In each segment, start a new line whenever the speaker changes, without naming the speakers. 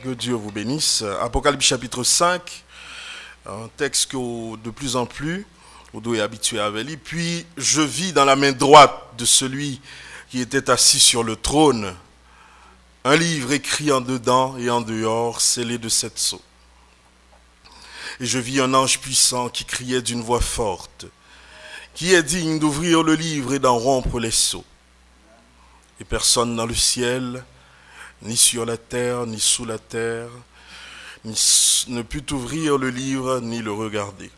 Que Dieu vous bénisse. Apocalypse chapitre 5, un texte que de plus en plus, vous devez habituer avec lui. Puis je vis dans la main droite de celui qui était assis sur le trône un livre écrit en dedans et en dehors, scellé de 7 sceaux. Et je vis un ange puissant qui criait d'une voix forte: qui est digne d'ouvrir le livre et d'en rompre les sceaux? Et personne dans le ciel, ni sur la terre, ni sous la terre, ne put ouvrir le livre, ni le regarder.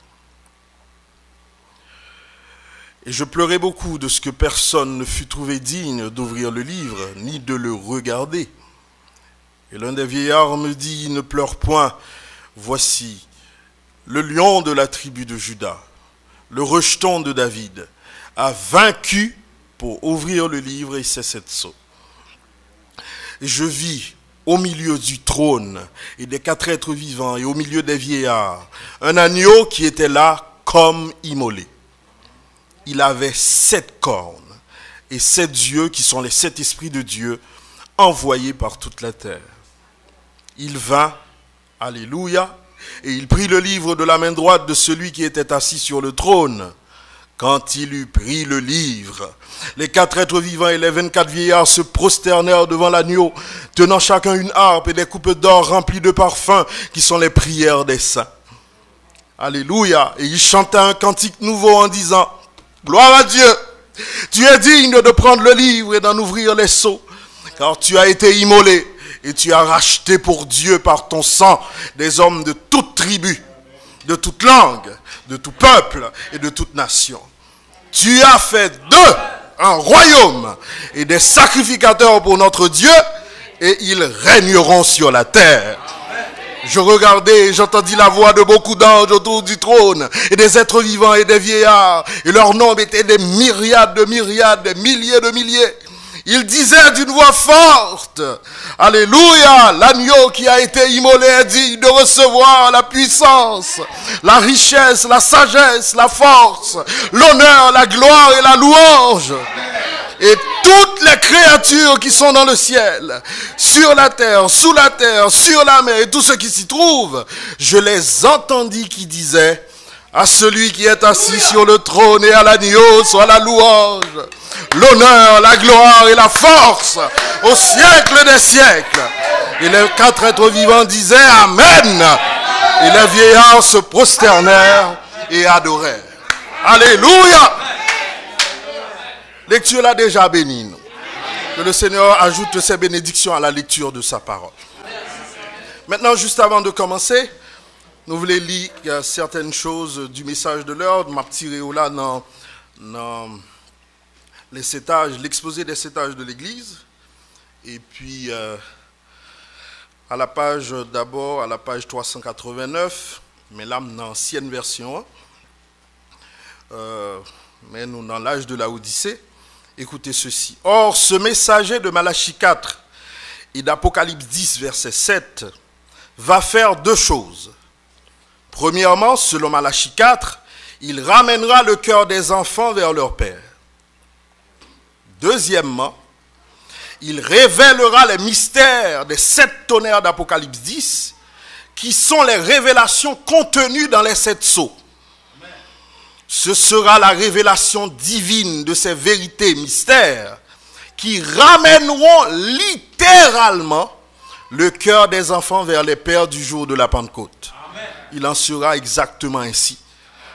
Et je pleurais beaucoup de ce que personne ne fut trouvé digne d'ouvrir le livre, ni de le regarder. Et l'un des vieillards me dit: ne pleure point, voici, le lion de la tribu de Juda, le rejeton de David, a vaincu pour ouvrir le livre et ses 7 sceaux. Et je vis au milieu du trône et des 4 êtres vivants et au milieu des vieillards un agneau qui était là comme immolé. Il avait 7 cornes et 7 yeux qui sont les 7 esprits de Dieu envoyés par toute la terre. Il vint, alléluia, et il prit le livre de la main droite de celui qui était assis sur le trône. Quand il eut pris le livre, les 4 êtres vivants et les 24 vieillards se prosternèrent devant l'agneau, tenant chacun une harpe et des coupes d'or remplies de parfums, qui sont les prières des saints. Alléluia. Et il chanta un cantique nouveau en disant: gloire à Dieu, tu es digne de prendre le livre et d'en ouvrir les sceaux, car tu as été immolé et tu as racheté pour Dieu par ton sang des hommes de toute tribu, de toute langue, de tout peuple et de toute nation. Tu as fait d'eux un royaume et des sacrificateurs pour notre Dieu, et ils régneront sur la terre. Je regardais et j'entendis la voix de beaucoup d'anges autour du trône, et des êtres vivants et des vieillards, et leur nombre était des myriades, des milliers de milliers. Ils disaient d'une voix forte: alléluia, l'agneau qui a été immolé est digne de recevoir la puissance, la richesse, la sagesse, la force, l'honneur, la gloire et la louange. Et toutes les créatures qui sont dans le ciel, sur la terre, sous la terre, sur la mer et tout ce qui s'y trouve, je les entendis qui disaient: à celui qui est assis sur le trône et à l'agneau soit la louange, l'honneur, la gloire et la force au siècle des siècles. Et les 4 êtres vivants disaient amen. Et les vieillards se prosternèrent et adorèrent. Alléluia. Lecture là déjà bénie. Nous. Que le Seigneur ajoute ses bénédictions à la lecture de sa parole. Maintenant, juste avant de commencer, nous voulons lire certaines choses du message de l'ordre. Ma petite là dans les sétages, l'exposé des sétages de l'église. Et puis, à la page 389, mais là, dans l'ancienne version, mais nous dans l'âge de la Odyssée. Écoutez ceci. Or, ce messager de Malachie 4 et d'Apocalypse 10, verset 7, va faire 2 choses. Premièrement, selon Malachie 4, il ramènera le cœur des enfants vers leur père. Deuxièmement, il révélera les mystères des 7 tonnerres d'Apocalypse 10, qui sont les révélations contenues dans les 7 sceaux. Ce sera la révélation divine de ces vérités mystères qui ramèneront littéralement le cœur des enfants vers les pères du jour de la Pentecôte. Amen. Il en sera exactement ainsi.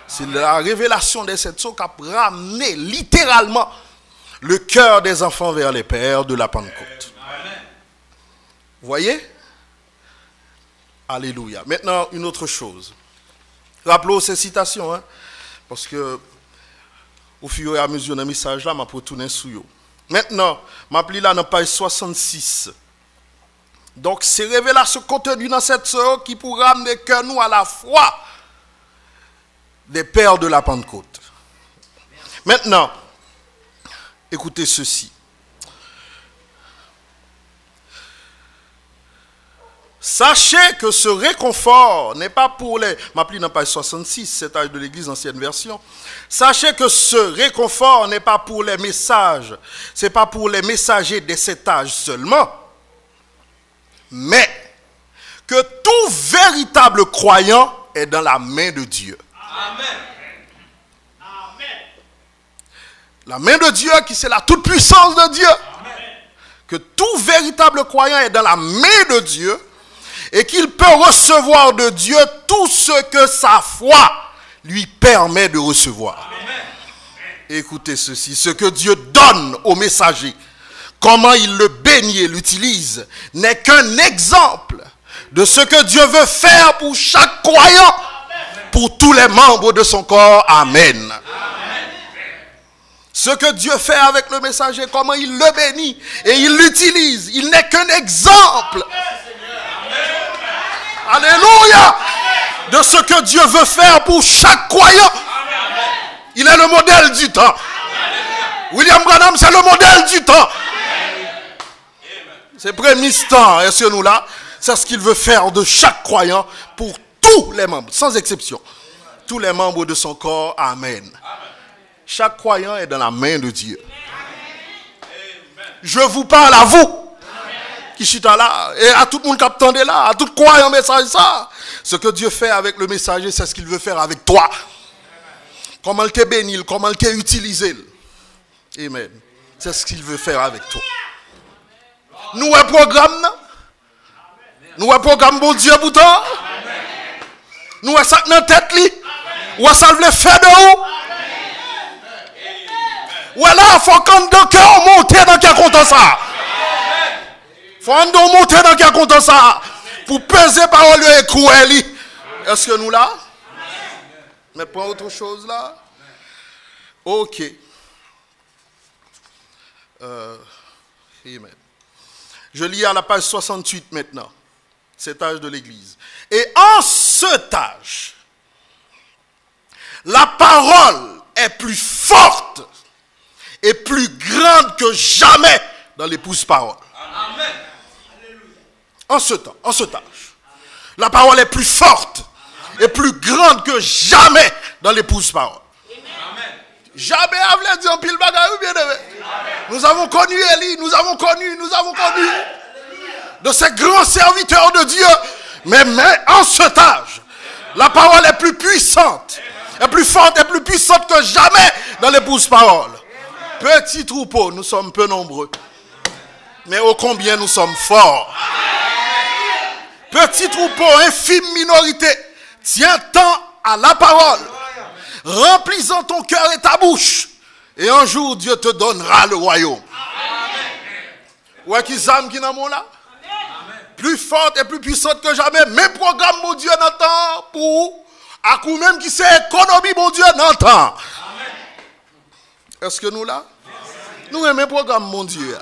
C'est la révélation des 7 sceaux qui a ramené littéralement le cœur des enfants vers les pères de la Pentecôte. Amen. Vous voyez? Alléluia. Maintenant, une autre chose. Rappelons ces citations, hein? Parce que, au fur et à mesure d'un message là, je vais retourner sur eux. Maintenant, je vais là dans page 66. Donc, ces révélations contenues dans cette sœur qui pourra amener que nous à la foi des pères de la Pentecôte. Maintenant, écoutez ceci. Sachez que ce réconfort n'est pas pour les... M'appelle dans page 66, cet âge de l'église, ancienne version. Sachez que ce réconfort n'est pas pour les messages. Ce n'est pas pour les messagers de cet âge seulement. Mais tout véritable croyant est dans la main de Dieu.
Amen.
La main de Dieu, qui c'est la toute-puissance de Dieu.
Amen.
Que tout véritable croyant est dans la main de Dieu et qu'il peut recevoir de Dieu tout ce que sa foi lui permet de recevoir.
Amen.
Écoutez ceci, ce que Dieu donne au messager, comment il le bénit et l'utilise, n'est qu'un exemple de ce que Dieu veut faire pour chaque croyant, pour tous les membres de son corps. Amen.
Amen.
Ce que Dieu fait avec le messager, comment il le bénit et il l'utilise, il n'est qu'un exemple. Alléluia. De ce que Dieu veut faire pour chaque croyant. Il est le modèle du temps. William Branham, c'est le modèle du temps. C'est prémisse temps, est-ce que nous là? C'est ce qu'il veut faire de chaque croyant pour tous les membres, sans exception. Tous les membres de son corps. Amen. Chaque croyant est dans la main de Dieu. Je vous parle à vous, qui chita là, et à tout le monde qui attendait là, à tout croyant message ça. Ce que Dieu fait avec le messager, c'est ce qu'il veut faire avec toi. Comment il t'a béni, comment il t'a utilisé. Amen. C'est ce qu'il veut faire avec toi. Nous un programme, non? Nous un programme bon Dieu pour toi. Nous un sac dans la tête li. Ou ça veut faire de où? Ou là, il faut qu'on monte dans quel content ça. Il faut qu'on monte dans quel content ça. Pour peser parole et cruel. Est-ce que nous là? Mais prends autre chose là. Ok. Amen. Je lis à la page 68 maintenant. Cet âge de l'Église. Et en cet âge, la parole est plus forte et plus grande que jamais dans l'épouse parole.
Amen.
En ce temps, en cet âge, la parole est plus forte et plus grande que jamais dans l'épouse parole.
Amen.
Jamais avait dit en pile bagaille, bien aimé. Nous avons connu Élie, nous avons connu de ces grands serviteurs de Dieu. Mais en cet âge, la parole est plus puissante, est plus forte et plus puissante que jamais dans l'épouse parole. Petit troupeau, nous sommes peu nombreux. Mais ô combien nous sommes forts. Petit troupeau, infime minorité, tiens tant à la parole, remplissant ton cœur et ta bouche, et un jour Dieu te donnera le royaume. Ouais, qui s'aime qui n'a mon là? Plus forte et plus puissante que jamais. Même programme, mon Dieu, n'entend pour à coup même qui c'est économie, mon Dieu, n'entend. Est-ce que nous là? Nous aimons le programme, mon Dieu.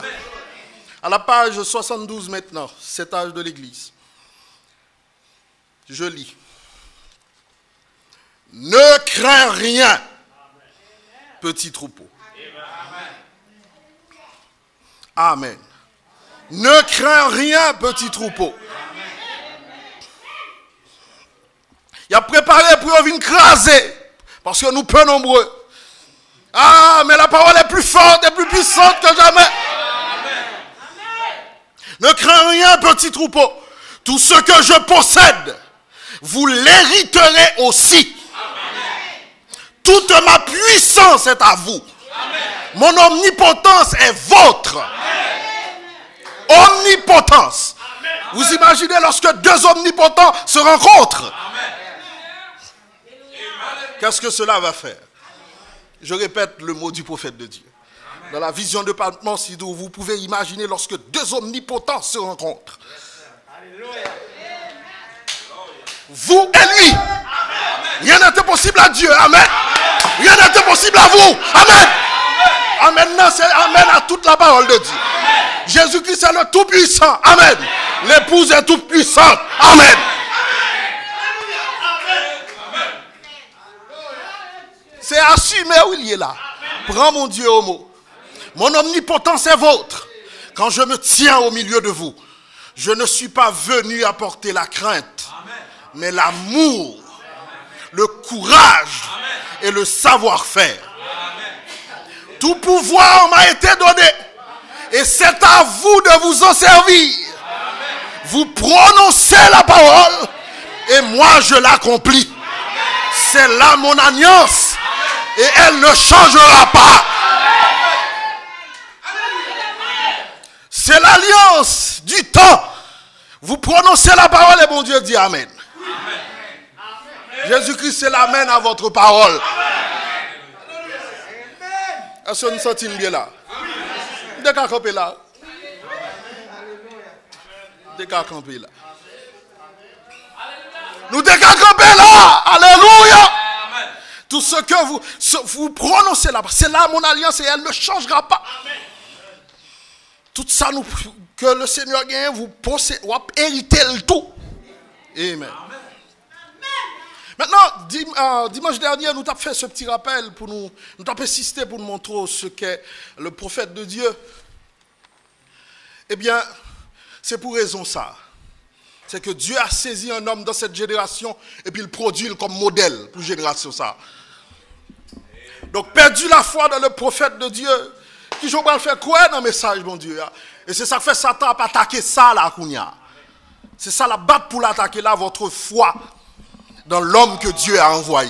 À la page 72 maintenant, cet âge de l'Église. Je lis. Ne crains rien, petit troupeau. Amen. Ne crains rien, petit troupeau. Il a préparé pour venir craser, parce que nous peu nombreux. Ah, mais la parole est plus forte et plus puissante que jamais. Ne crains rien, petit troupeau. Tout ce que je possède, vous l'hériterez aussi. Toute ma puissance est à vous. Mon omnipotence est vôtre. Omnipotence. Vous imaginez lorsque deux omnipotents se rencontrent. Qu'est-ce que cela va faire? Je répète le mot du prophète de Dieu. Dans la vision de Patmos, vous pouvez imaginer lorsque deux omnipotents se rencontrent. Vous et lui. Rien n'était possible à Dieu. Amen. Rien n'était possible à vous. Amen. Amen. C'est amen à toute la parole de Dieu. Jésus-Christ est le Tout-Puissant. Amen. L'épouse est toute puissante. Amen. C'est assumé où il est là. Prends mon Dieu au mot. Mon omnipotence est vôtre. Quand je me tiens au milieu de vous, je ne suis pas venu apporter la crainte, mais l'amour, le courage et le savoir-faire. Tout pouvoir m'a été donné et c'est à vous de vous en servir. Vous prononcez la parole Et moi, je l'accomplis. C'est là mon alliance. Et elle ne changera pas. C'est l'alliance du temps. Vous prononcez la parole et mon Dieu dit Amen. Jésus-Christ, c'est l'amen à votre parole. Est-ce que nous sentons bien là? Dès qu'à camper là. Dès qu'à camper là. Nous dès qu'à camper là. Alléluia. Tout ce que vous prononcez là, c'est là mon alliance et elle ne changera pas. Tout ça que le Seigneur gagne, vous héritez le tout. Amen. Maintenant, dimanche dernier, nous avons fait ce petit rappel pour nous avons insisté pour nous montrer ce qu'est le prophète de Dieu. Eh bien, c'est pour raison ça. C'est que Dieu a saisi un homme dans cette génération et puis il produit comme modèle pour la génération ça. Donc, perdu la foi dans le prophète de Dieu, qui je vais faire croire dans le message, mon Dieu. Et c'est ça que fait Satan pour attaquer ça là, Kounia. C'est ça la batte pour l'attaquer là, votre foi dans l'homme que Dieu a envoyé.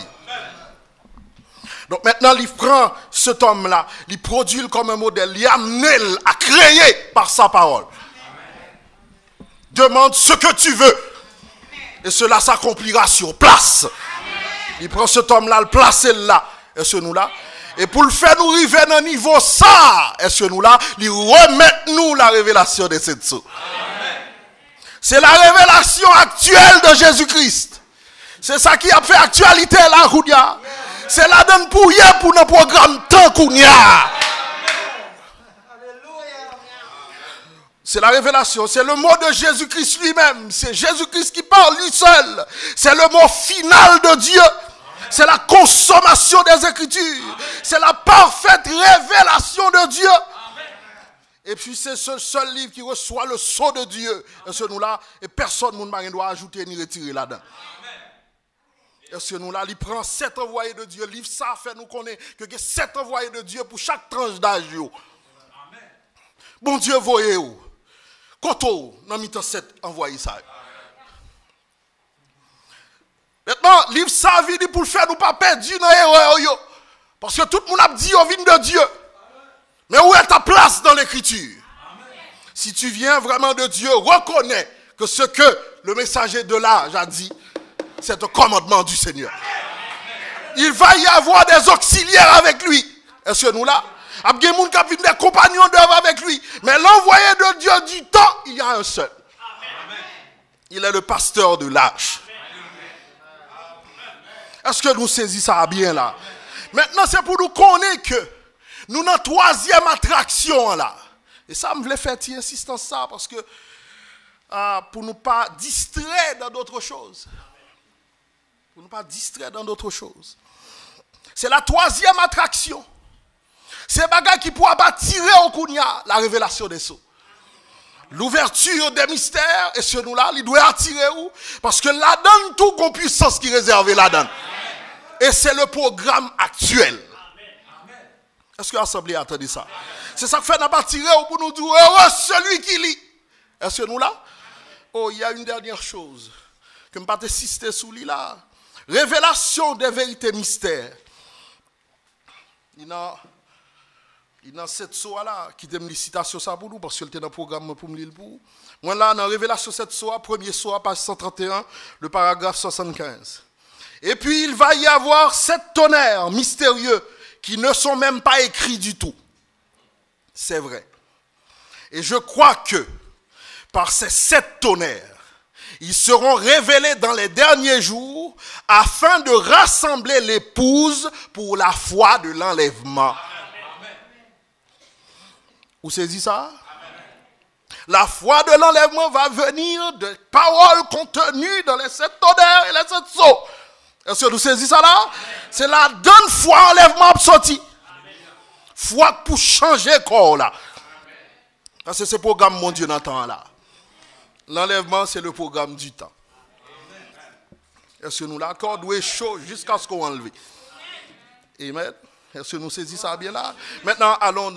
Donc maintenant, il prend cet homme-là, il produit comme un modèle, il amène à créer par sa parole. Demande ce que tu veux. Et cela s'accomplira sur place. Il prend cet homme-là, le place là. Est-ce que nous là? Et pour le faire nous arriver à un niveau ça, est-ce que nous là, il remet nous la révélation de cette chose. C'est la révélation actuelle de Jésus-Christ. C'est ça qui a fait actualité là, Kounia. C'est la donne pour hier pour nos programmes tant Kounia. C'est la révélation, c'est le mot de Jésus-Christ lui-même. C'est Jésus-Christ qui parle lui seul. C'est le mot final de Dieu. C'est la consommation des Écritures. C'est la parfaite révélation de Dieu. Et puis c'est ce seul livre qui reçoit le sceau de Dieu. Et ce nous-là, et personne ne doit ajouter ni retirer là-dedans. Et ce nous-là, il prend 7 envoyés de Dieu. Le livre ça fait nous connaître que 7 envoyés de Dieu pour chaque tranche d'âge. Bon Dieu, voyez-vous. Quand on a mis 7 envoyés ça. Maintenant, livre ça vient pour le faire nous pas perdre dans l'erreur. Parce que tout le monde a dit on vient de Dieu. Mais où est ta place dans l'écriture? Si tu viens vraiment de Dieu, reconnais que ce que le messager de l'âge a dit, c'est un commandement du Seigneur. Il va y avoir des auxiliaires avec lui. Est-ce que nous là? Il y a des compagnons d'œuvre avec lui. Mais l'envoyé de Dieu du temps, il y a un seul. Il est le pasteur de l'âge. Est-ce que nous saisissons ça bien là? Maintenant, c'est pour nous connaître que nous avons 3e attraction là. Et ça, me voulait faire insistance ça parce que pour ne pas distraire dans d'autres choses. Pour ne pas distraire dans d'autres choses. C'est la 3e attraction. C'est bagage qui pourra pas tirer au Kounia la révélation des sceaux. L'ouverture des mystères, et ce nous-là, il doit attirer où? Parce que là donne tout qu'on puissance qui réserve là donne. Et c'est le programme actuel. Est-ce que l'Assemblée a entendu ça? C'est ça que fait n'a pas tiré pour nous dire heureux celui qui lit. Est-ce que nous là? Oh, il y a une dernière chose que je ne vais pas insister sur lui là. Révélation des vérités mystères. Il y a cette soie là qui donne une citation ça pour nous parce que c'était dans le programme pour me lire pour. Moi là dans Révélation cette soie, premier soie page 131, le paragraphe 75. Et puis il va y avoir 7 tonnerres mystérieux qui ne sont même pas écrits du tout. C'est vrai. Et je crois que par ces 7 tonnerres, ils seront révélés dans les derniers jours afin de rassembler l'épouse pour la foi de l'enlèvement. Vous saisissez ça? La foi de l'enlèvement va venir de paroles contenues dans les 7 tonnerres et les 7 sceaux. Est-ce que vous saisissez ça là? C'est la donne foi enlèvement sorti. Foi pour changer corps là. Parce que c'est le programme mon Dieu dans le temps là. L'enlèvement c'est le programme du temps. Est-ce que nous l'accordons chaud jusqu'à ce qu'on enlève? Amen. Est-ce que nous saisissons ça bien là? Maintenant allons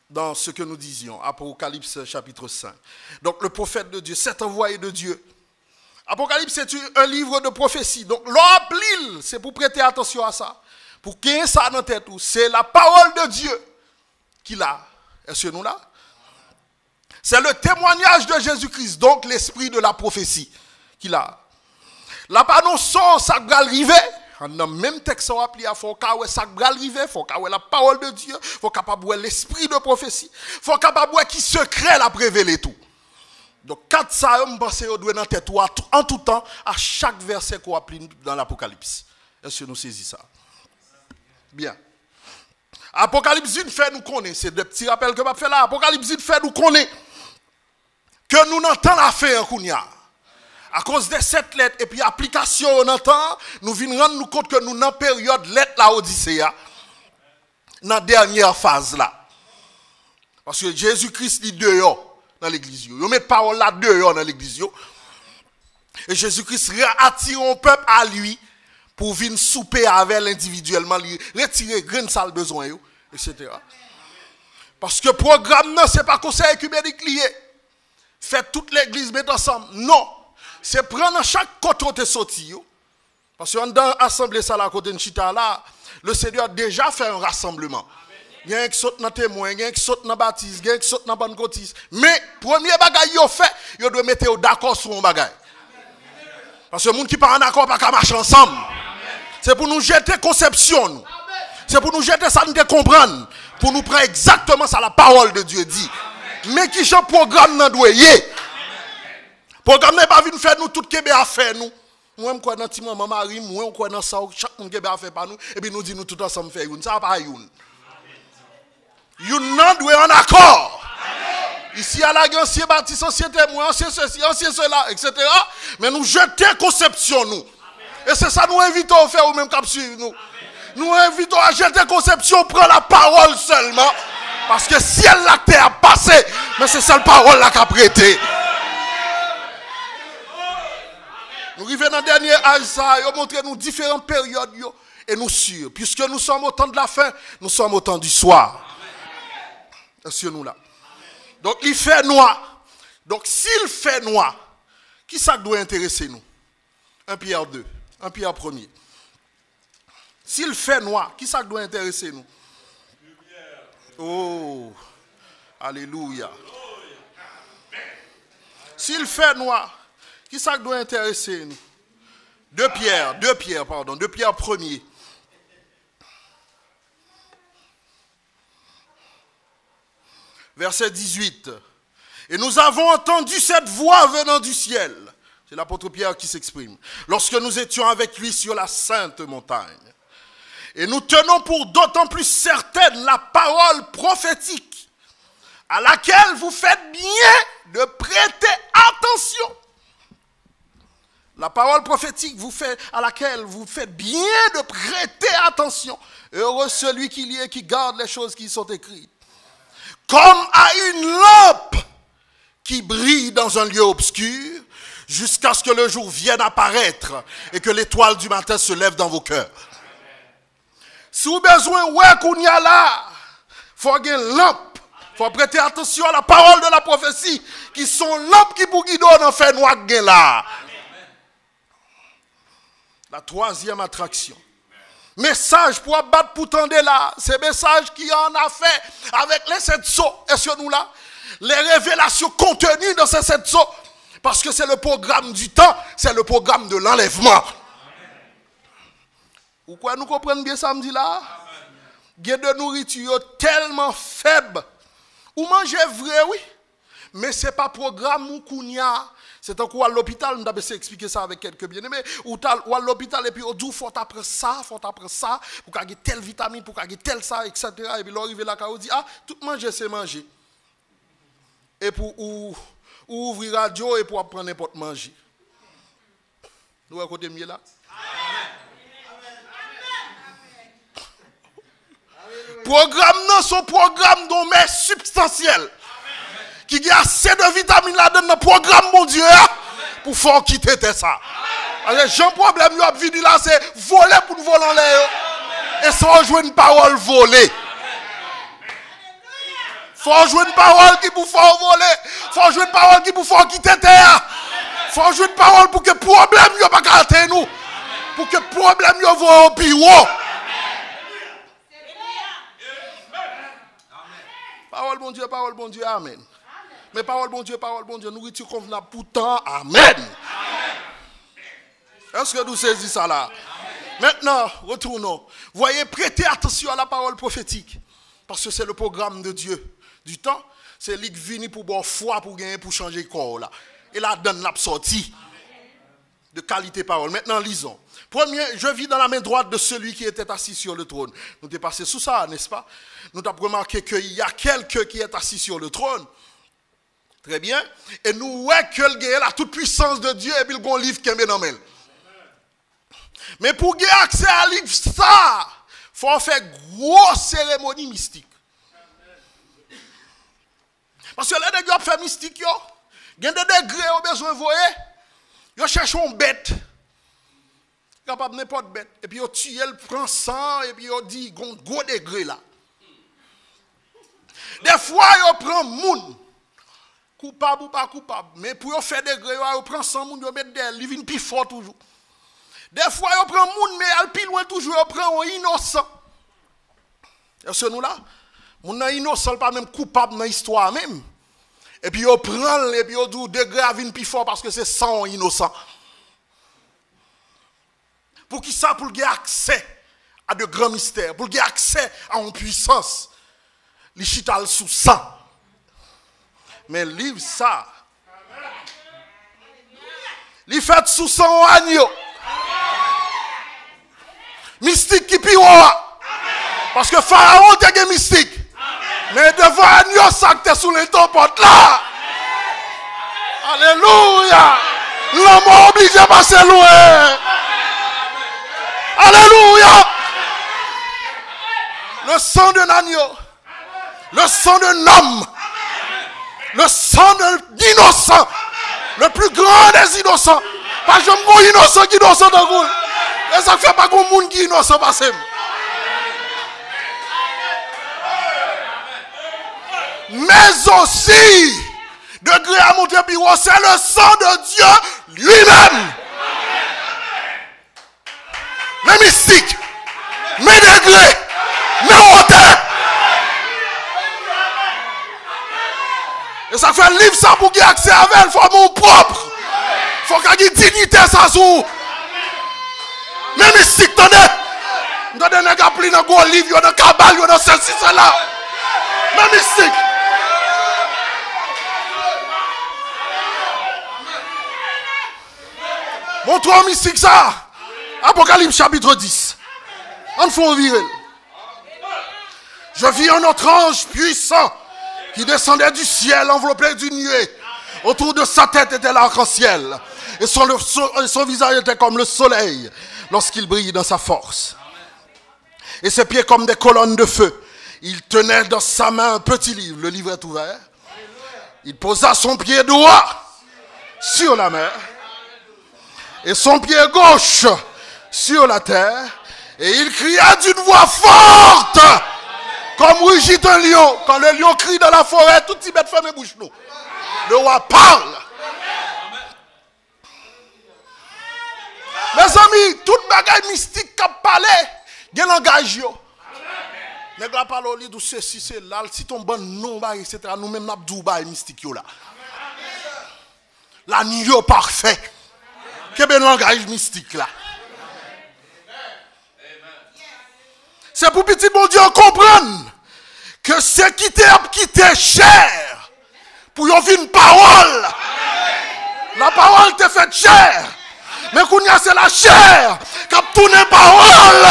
dans ce que nous disions, Apocalypse chapitre 5. Donc le prophète de Dieu, cet envoyé de Dieu, Apocalypse, c'est un livre de prophétie. Donc, l'empile, c'est pour prêter attention à ça. Pour qu'il y ait ça dans la tête. C'est la parole de Dieu qu'il a. Est-ce que nous là? C'est le témoignage de Jésus-Christ. Donc, l'esprit de la prophétie qu'il a. La panonçon, ça va arriver. Dans le même texte, on appelle, il faut que ça va arriver. Il faut que la parole de Dieu. Il faut capable l'esprit de prophétie. Il faut capable qui secret la révéler tout. Donc, quand ça, on pense qu'on doit dans la tête en tout temps, à chaque verset qu'on applique dans l'Apocalypse. Est-ce que nous saisissons ça? Bien. Apocalypse 1 fait nous connaître. C'est des petits rappels que je fais là. Apocalypse 1 fait nous connaître que nous n'entendons la fin en Kounia. À cause de cette lettre et puis application on entend, nous venons rendre nous compte que nous dans la période lettre la Odyssée, dans la dernière phase là. Parce que Jésus-Christ dit dehors dans l'église. Ils mettent parole là dehors dans l'église. Et Jésus-Christ attire un peuple à lui pour venir souper avec individuellement, retirer grain de sale besoin, etc. Parce que le programme, ce n'est pas conseil œcuménique lié. Faites toute l'église mettre ensemble. Non. C'est prendre chaque côté où tu es sorti. Parce que dans l'assemblée, ça, là, côté de Chita, là, le Seigneur a déjà fait un rassemblement. Il y a un qui saute dans témoin, il y a un qui saute dans baptise, il y a un qui saute dans bonne cotise. Mais, premier bagage, il fait, il doit mettre d'accord sur un bagage. Parce que les gens qui ne sont pas d'accord ne peuvent pas marcher ensemble. C'est pour nous jeter conception. Nous. C'est pour nous jeter ça, nous comprendre. Pour nous prendre exactement ça, la parole de Dieu dit. Mais qui sont programme dans doyer. Programme n'est pas venu faire nous tout Québec à faire nous. Moi je crois dans Timon Marie, moi je crois dans ça chaque monde Québec à faire par nous et puis nous dit nous tout ensemble faire une. Ça va pas une. Une non doit en accord. Ici à la ancien bâtisse, ancien témoin, ancien ceci, ancien cela, etc. Mais nous jeter conception nous. Et c'est ça nous invitons à faire ou même cap suivre nous. Nous invitons à jeter conception, prendre la parole seulement. Parce que si elle l'a terre a passé, mais c'est celle parole là qu'a prêté. Nous arrivons dans le dernier âge, ça, ils ont montré nous différentes périodes, et nous sûrs. Puisque nous sommes au temps de la fin, nous sommes au temps du soir. Est-ce que nous là? Donc il fait noir. Donc s'il fait noir, qui ça doit intéresser nous? 1 Pierre 2, 1 Pierre 1er. S'il fait noir, qui ça doit intéresser nous? Oh, alléluia. S'il fait noir, qui ça doit intéresser nous? 2 Pierre 1er. Verset 18. Et nous avons entendu cette voix venant du ciel. C'est l'apôtre Pierre qui s'exprime. Lorsque nous étions avec lui sur la sainte montagne. Et nous tenons pour d'autant plus certaine la parole prophétique à laquelle vous faites bien de prêter attention. La parole prophétique à laquelle vous faites bien de prêter attention. Heureux celui qui lit et qui garde les choses qui sont écrites. Comme à une lampe qui brille dans un lieu obscur, jusqu'à ce que le jour vienne apparaître et que l'étoile du matin se lève dans vos cœurs. Si vous avez besoin, ouais, qu'on y a là, il faut avoir une lampe. Il faut prêter attention à la parole de la prophétie, qui sont lampes qui vous guident dans le fait noir là. La troisième attraction. Message pour abattre pour tendre là. C'est message qui en a fait avec les 7 sceaux. Est-ce que nous là? Les révélations contenues dans ces 7 sceaux. Parce que c'est le programme du temps, c'est le programme de l'enlèvement. Pourquoi nous comprenons bien samedi là? Il y a de nourriture tellement faible. Ou manger vrai, oui. Mais ce n'est pas programme ou qu'on y a. C'est un coup à l'hôpital, nous avons expliqué ça avec quelques bien-aimés. Ou à l'hôpital, et puis on dit, il faut après ça, pour qu'il y ait telle vitamine, pour qu'il y ait tel ça, etc. Et puis l'arrivée là, on dit, ah, tout manger, c'est manger. Et pour ouvrir la radio et pour prendre n'importe manger. Nous, à côté mieux là. Programme, non, son programme dont mais substantiel. Qui a assez de vitamines là-dedans dans le programme, mon Dieu, pour faire quitter ça. Alors, j'ai un problème, il y a venu là, c'est voler pour nous voler en l'air. Et sans jouer une parole volée. Faut jouer une parole qui vous fait voler. Faut jouer une parole qui vous fait quitter terre. faut jouer de parole pour que problème ne pas gâter nous. Pour que problème ne va au bureau. Parole bon Dieu, amen. Mais parole bon Dieu, nourriture convenable pourtant, amen. Est-ce que nous saisissons ça là? Maintenant, retournons. Voyez, prêtez attention à la parole prophétique. Parce que c'est le programme de Dieu. Du temps, c'est lui qui vient pour boire foi, pour gagner, pour changer le corps là. Et là, donne la sortie de qualité parole. Maintenant, lisons. Premier, je vis dans la main droite de celui qui était assis sur le trône. Nous t'es passé sous ça, n'est-ce pas? Nous t'avons remarqué qu'il y a quelqu'un qui est assis sur le trône. Très bien. Et nous voyons que le gars a la toute puissance de Dieu et puis le livre qui est dans main. Mais pour gagner accès à livre ça, il faut faire grosse cérémonie mystique. Parce que les gens fait mystique, il y a des degrés au besoin de voyer. Ils cherchent une bête. Capable n'importe bête. Et puis ils tuent, ils prennent sang et puis ils disent gros degré là. Des fois, ils prennent moun. Coupable ou pas coupable. Mais pour faire des degrés, ils prennent sang moun, ils mettent des livres plus fort toujours. Des fois, ils prennent moun, mais ils plus loin toujours, ils prennent un innocent. Est-ce que nous là? Moun innocent, pas même coupable dans l'histoire même. Et puis ils prennent, et puis ils disent degré à venir plus fort parce que c'est sang innocent. Pour qui ça? Pour avoir accès à de grands mystères, pour avoir accès à une puissance. Les chital sous sang. Mais livre ça. Les fait sous sang agneau. Mystique qui pire. Parce que Pharaon était mystique. Mais devant agneau, ça que sous les portes là. Alléluia. L'homme obligé à passer loin. Alléluia. Le sang d'un agneau. Le sang d'un homme. Le sang d'un innocent. Le plus grand des innocents. Pas jamais bon innocent qui est innocent dans le monde. Et ça ne fait pas qu'on monde qui est innocent passer. Mais aussi, degré à monter bureau, c'est le sang de Dieu lui-même. Mais mystique, mais degré, mais hauteur. Et ça fait livre ça pour qu'il y ait accès à elle, il faut mon propre. Il faut qu'il y ait dignité ça sous. Mais mystique, tenez. Nous avons des gars pris dans le livre, dans le cabal, dans ceci, cela. Mais mystique. Montre-moi mystique ça. Apocalypse chapitre 10. On faut virer. Je vis un autre ange puissant qui descendait du ciel enveloppé d'une nuée. Autour de sa tête était l'arc-en-ciel. Et son visage était comme le soleil lorsqu'il brille dans sa force. Et ses pieds comme des colonnes de feu. Il tenait dans sa main un petit livre. Le livre est ouvert. Il posa son pied droit sur la mer et son pied gauche sur la terre. Et il cria d'une voix forte comme rugit un lion. Quand le lion crie dans la forêt, tout petit bête ferme bouche nous. Le roi parle. Mes amis, toute bagaille mystique qui a parlé, il y a un langage. Mais quand on parle au lit de ceci, c'est là, si ton bon nom, etc., nous-mêmes, nous avons Dubaï mystique là. L'agneau parfait. Quel est le langage mystique là? C'est pour petit bon Dieu comprendre que c'est qui t'est cher pour y vivre une parole. La parole t'est faite chère. Mais qu'on y a c'est la chair qui a tourné parole.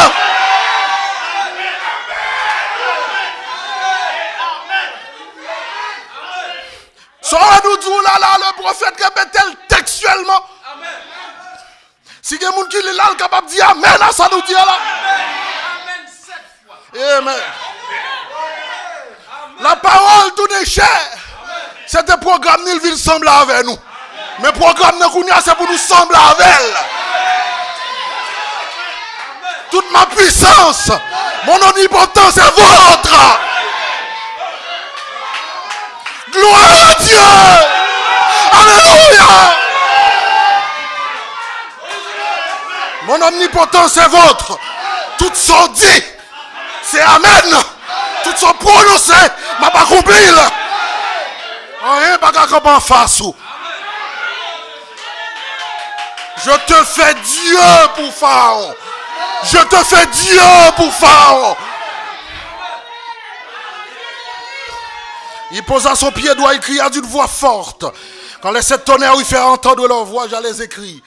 Ça nous dit là, le prophète répète textuellement. Si il y a des gens qui sont là, capable de dire amen, ça nous dit là. Amen. La parole tourne chère. C'était le programme Nilville semble avec nous. Mais le programme Nekounia, c'est pour nous sembler avec elle. Toute ma puissance, mon omnipotence est votre. Gloire à Dieu. Alléluia. Mon omnipotence est vôtre. Toutes sont dites. C'est Amen. Toutes sont prononcées. Ma pas accompli. Rien pas qu'à en face. Je te fais Dieu pour Pharaon. Je te fais Dieu pour Pharaon. Il posa son pied droit, il cria d'une voix forte. Quand les sept tonnerres lui firent entendre leur voix, j'allais écrire.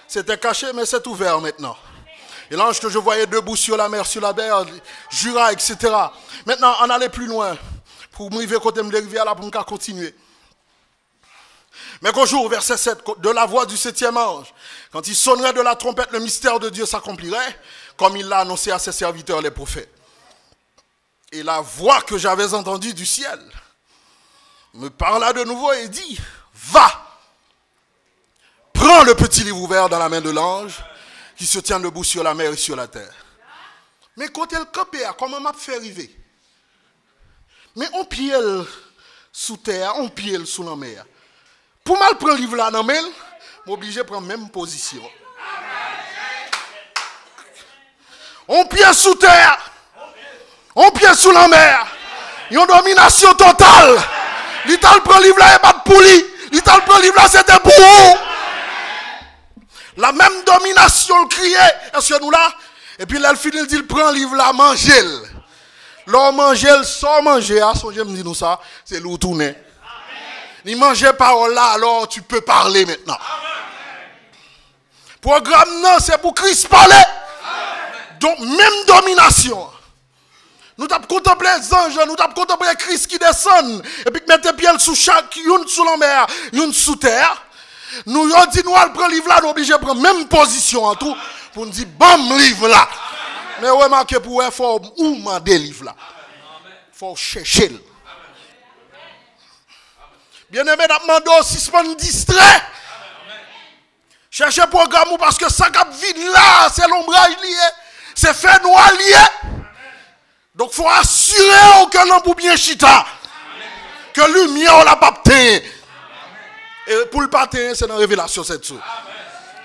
C'était caché, mais c'est ouvert maintenant. Et l'ange que je voyais debout sur la mer jura, etc. Maintenant, on allait plus loin. Pour m'arriver côté de rivière là, pour me continuer. Mais qu'au jour, verset 7, de la voix du septième ange, quand il sonnerait de la trompette, le mystère de Dieu s'accomplirait, comme il l'a annoncé à ses serviteurs les prophètes. Et la voix que j'avais entendue du ciel me parla de nouveau et dit, va, prends le petit livre ouvert dans la main de l'ange qui se tient debout sur la mer et sur la terre. Mais quand elle copie, comment m'a fait arriver? Mais on pied sous terre, on pied sous la mer. Pour mal prendre le livre là dans main, m'obligé à prendre la même position. On pied sous terre, on pied sous la mer. Il y a une domination totale. L'Ital prend le livre là et pas de poulie. L'Ital prend le livre là, c'était pour vous. La même domination, le criait. Est-ce que nous là? Et puis là, il finit, il prend le livre là, mangez-le. L'homme mangez-le, sans manger. Je me dis nous ça, c'est l'eau tourner. Il mangeait parole là, alors tu peux parler maintenant. Programme non, c'est pour Christ parler. Donc, même domination. Nous avons contemplé les anges, nous avons contemplé Christ qui descend. Et puis, mettez pied sous chaque, une sous la mer, une sous terre. Nous avons dit, nous allons prendre le livre là, nous sommes obligés de prendre la même position en tout. Pour nous dire, bam, livre là. Mais remarquez, pour il faut où demander le livre là. Il faut chercher. Bien aimé, nous demandons si ce n'est pas distrait. Cherchez programme parce que ça cap vide là, c'est l'ombrage lié. C'est fait noir lié. Donc il faut assurer que l'on peut bien chita. Que lumière on l'a pas teint. Et pour le pas teint, c'est dans la révélation cette chose.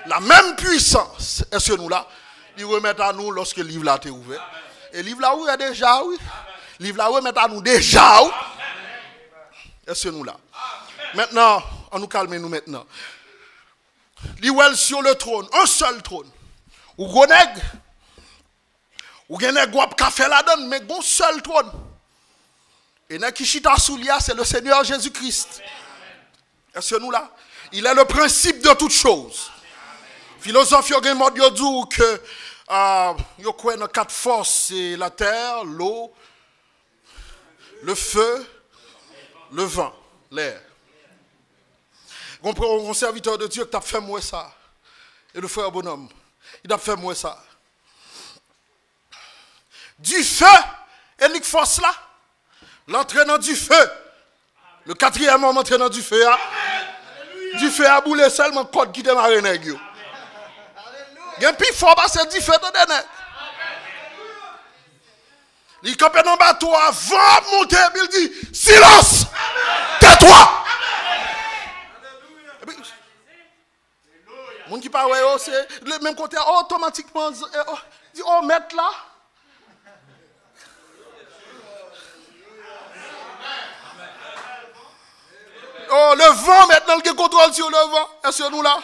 La même puissance, est-ce que nous là, il remet à nous lorsque le livre là est ouvert. Et le livre là ouvert déjà, oui. Le livre là remet à nous déjà, oui. Est-ce que nous là? Maintenant, on nous calme nous maintenant. L'Iwel sur le trône, un seul trône. Ou goneg, ou geneg wap café la donne, mais un seul trône. Et n'a qui chita sous lia, c'est le Seigneur Jésus-Christ. Est-ce que nous là? Il est le principe de toutes choses. Philosophe, il y a dit que il y a quatre forces, c'est la terre, l'eau, le feu, le vent, l'air. Un serviteur de Dieu qui a fait moi ça. Et le frère bonhomme, il a fait moi ça. Du feu, et l'unique force là, l'entraînant du feu. Le quatrième homme entraînant du feu. Du feu à bouler seulement code qui démarre les nègres. Il y a un plus fort parce que du feu de nègres. Il campe dans le bateau avant de monter, il dit silence, tais-toi. Moun qui parle, c'est le même côté automatiquement dit oh mettre là. Oh le vent maintenant qui contrôle sur le vent. Est-ce que nous là?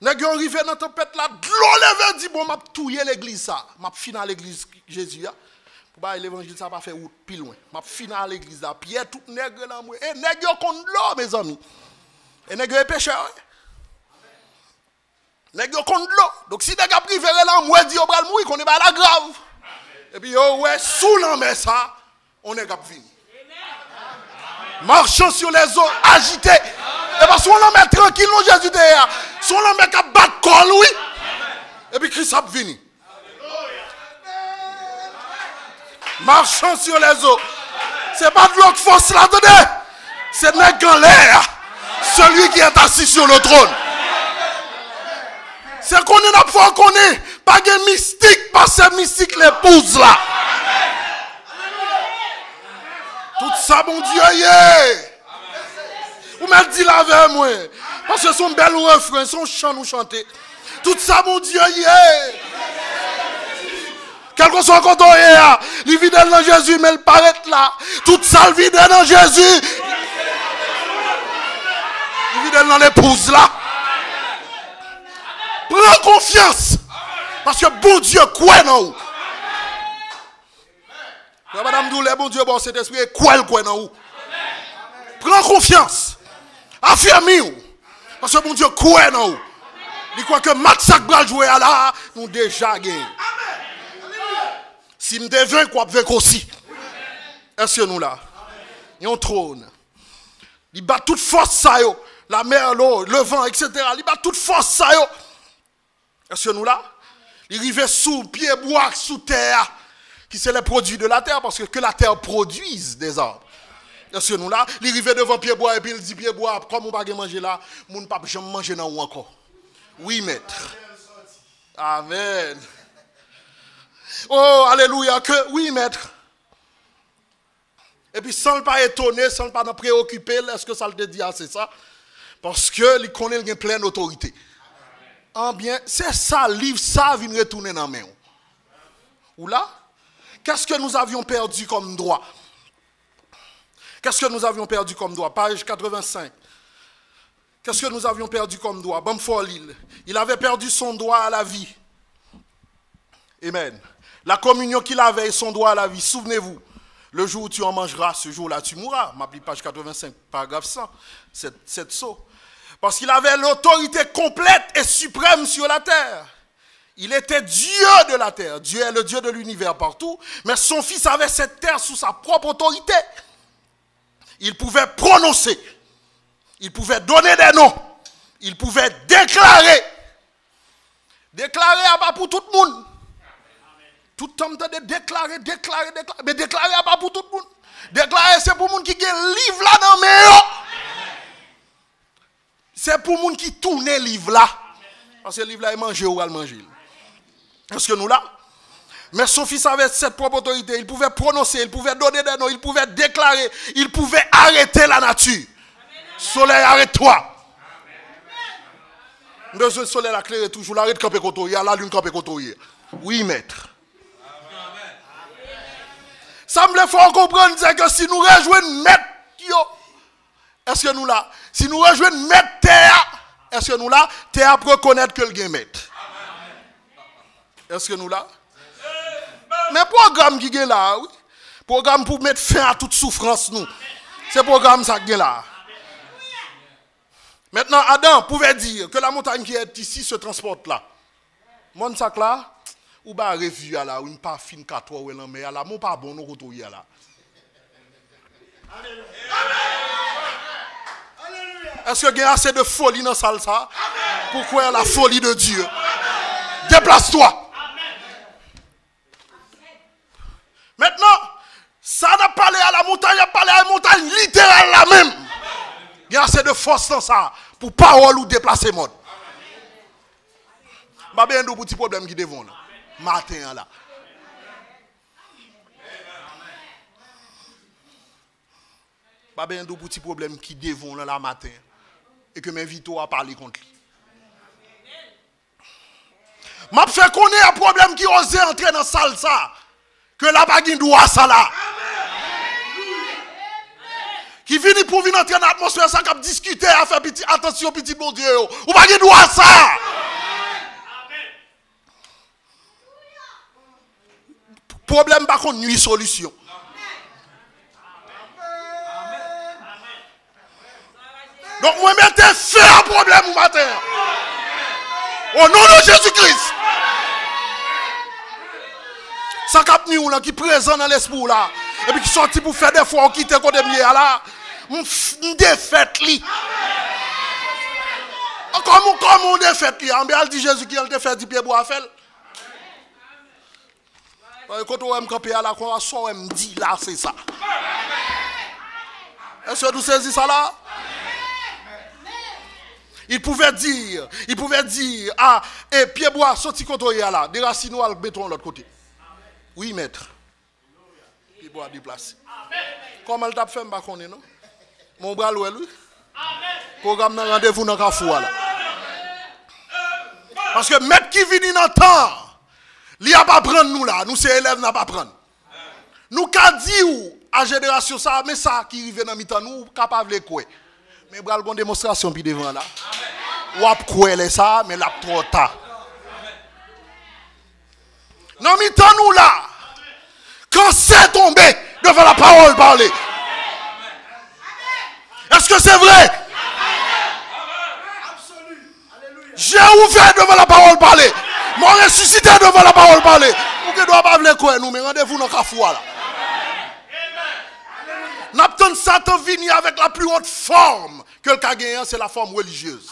Nèg yo arrivé dans tempête là, de l'eau levé dit bon m'a touyer l'église ça. M'a fini à l'église Jésus. Pour ba l'évangile ça pas fait route plus loin. M'a fini à l'église là. Pierre tout nègre là moi. Et nèg yo kon l'eau mes amis. Et nèg yo pécheur. Nèg yo kon l'eau. Donc si nèg a privé là moi dit yo pral mourir qu'on est pas la grave. Et puis yo ouais sous la mer ça, on est cap fini. Marchant sur les eaux agitées. Et parce qu'on l'en met tranquille, non Jésus derrière. Si on l'en met qu'à battre col, oui. Et puis Christ a venu. Marchant sur les eaux. C'est pas de l'autre force là, attendez. C'est nèg en l'air. Celui qui est assis sur le trône. C'est qu'on est n'a pas qu'on est. Pas de mystique, parce que mystique l'épouse là. Tout ça, mon Dieu, yeah. Ou m'a dit la avec moi. Parce que son bel refrain, son chant nous chanter. Tout ça, mon Dieu, yeah. Quel que soit quand on est là, il vit dans Jésus, mais il paraît là. Tout ça, il vit dans Jésus. Il vit dans l'épouse là. Prends confiance. Parce que bon Dieu, quoi non? Madame Doulé, bon Dieu, bon cet esprit, quoi non? Prends confiance. Affirmez-vous. Parce que bon Dieu, quoi non? Il croit que Max Sakbral jouer à là, nous déjà gagné. Si nous devons quoi avec aussi. Est-ce que nous là? Il y a un trône. Il bat toute force ça yo. La mer, l'eau, le vent, etc. Il bat toute force ça yo. Est-ce que nous là? Il arrive sous pied bois, sous terre. Qui c'est les produits de la terre. Parce que la terre produise des arbres. Est-ce que nous là? Il arrive devant pied bois et puis il dit pied bois. Comme on va manger là, mon ne pas jamais manger dans ou encore. Oui, maître. Amen. Oh, alléluia, que oui, maître. Et puis, sans ne pas étonner, sans ne pas nous préoccuper, est-ce que ça le dit, c'est ça? Parce que il connaît une pleine autorité. En bien, c'est ça, livre, ça vient retourner dans la main. Ou là? Qu'est-ce que nous avions perdu comme droit? Qu'est-ce que nous avions perdu comme droit? Page 85. Qu'est-ce que nous avions perdu comme droit? Bamfolil. Il avait perdu son droit à la vie. Amen. La communion qu'il avait et son droit à la vie. Souvenez-vous, le jour où tu en mangeras, ce jour-là tu mourras. M'appelle page 85, paragraphe 100, cette saut. Parce qu'il avait l'autorité complète et suprême sur la terre. Il était Dieu de la terre. Dieu est le Dieu de l'univers partout. Mais son fils avait cette terre sous sa propre autorité. Il pouvait prononcer. Il pouvait donner des noms. Il pouvait déclarer. Déclarer à pas pour tout le monde. Tout le temps de déclarer. Mais déclarer à pas pour tout le monde. Déclarer c'est pour les gens qui ont un livre là dans mes mains. C'est pour les gens qui tournent le livre là. Parce que le livre là est mangé ou à le manger. Est-ce que nous là? Mais son fils avait cette propre autorité. Il pouvait prononcer, il pouvait donner des noms, il pouvait déclarer, il pouvait arrêter la nature. Soleil, arrête-toi. Le soleil, la claire est toujours. L'arrête camper côté. La lune camper côté. Oui, maître. Ça me faut comprendre que si nous rejoignons maître, est-ce que nous là? Si nous rejoignons maître terre, est-ce que nous là? Terre peut reconnaître que le gain maître. Est-ce que nous là? Mais programme qui est là, oui. Programme pour mettre fin à toute souffrance, nous. C'est programme ça qui est là. Maintenant, Adam pouvait dire que la montagne qui est ici se transporte là. Mon sac là, ou bah revue là, ou une pas fine 4 ou non mais là, mon pas bon nous retourner là. Est-ce que y a assez de folie dans salle ça? Pourquoi la folie de Dieu? Déplace-toi. Maintenant, ça n'a pas parlé à la montagne, il a parlé à la montagne littérale la même. Il y a assez de force dans ça pour parole ou déplacer monde. Pas bien de petits problèmes qui devant là. Matin là. Pas bien de petits problèmes qui devant là la matin et que mes Vito a parlé contre lui. M'a fait connaître un problème qui osait entrer dans la salle ça. Que la baguine doit ça là. Qui vient pour venir entrer dans l'atmosphère, ça qui discuter, à faire petit, attention, petit bon Dieu. Ou baguine doit ça. Problème par contre, nuit solution. Donc, moi, mettez fait un problème au matin. Au nom de Jésus-Christ. Ça cap nous là qui présent dans l'esprit là et puis qui sorti pour faire des fois qui te côté mieux là on défaite li comme on défaite li en bien dit Jésus qui a défaite du pied bois fait quand on aime camper là qu'on soit me dit là c'est ça est-ce que vous saisissez ça là il pouvait dire ah et pied bois sorti côté là des racines à le béton de l'autre côté. Oui, maître. Il doit déplacer. Comment elle t'a fait, je ne sais pas, non? Mon bras, lui.
Programme de rendez-vous dans Kafou là. Parce que maître qui vient dans le temps, il n'a pas prendre nous là, nous c'est élèves n'a pas prendre. Nous qu'a dit à génération ça, mais ça qui arrive dans mi-temps nous capable de quoi. Mais bral gon démonstration puis devant là. Ou ap quoi ça, mais là trop tard. Dans mi-temps nous là, quand c'est tombé devant la parole parler. Est-ce que c'est vrai? J'ai ouvert devant la parole parler. Mon ressuscité devant la parole parler. Vous ne doit pas vouloir quoi nous, mais rendez-vous dans Kafoua là. N'attend Satan vini avec la plus haute forme que le cas gagnant, c'est la forme religieuse.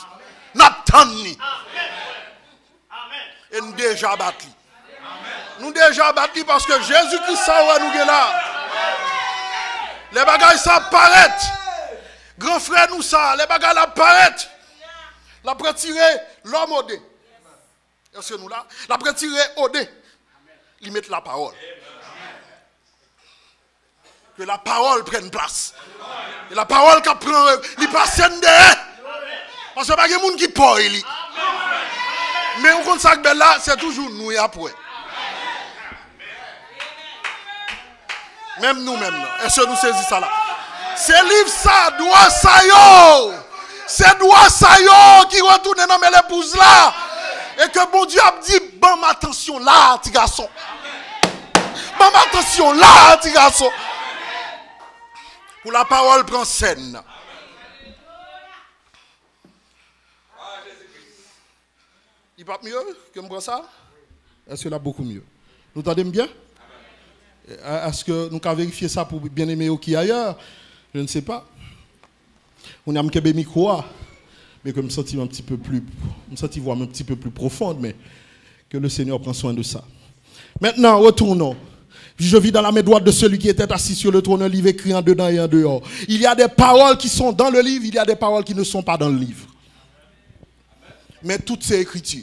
N'attend ni. Et nous déjà battu. Nous déjà battu parce que Jésus-Christ ça nous là. Les bagailles ça paraît. Grand frère nous ça, les bagailles là paraît. La prétirer l'homme au dé. Est-ce que nous là? La prétirer au dé. Il met la parole. Que la parole prenne place. Et la parole qui prend, il passe derrière. Parce que il n'y a pas de monde qui porte. Mais on compte ça que là, c'est toujours nous et après. Même nous-mêmes. Est-ce que nous saisissons ça là? C'est livre ça, doigt ça yo. C'est doigt ça yo qui retourne dans l'épouse là. Et que bon Dieu a dit, bon attention là, petit garçon. Bon attention là, petit garçon. Pour la parole prend scène. Il va mieux que moi ça? Est-ce que là beaucoup mieux? Nous entendez bien? Est-ce que nous avons vérifié ça pour bien aimer au qui ailleurs? Je ne sais pas. On a un micro, mais que je me sens un petit peu plus, un petit peu plus profonde, mais que le Seigneur prend soin de ça. Maintenant, retournons. Je vis dans la main droite de celui qui était assis sur le trône, un livre écrit en dedans et en dehors. Il y a des paroles qui sont dans le livre, il y a des paroles qui ne sont pas dans le livre. Mais toutes ces écritures,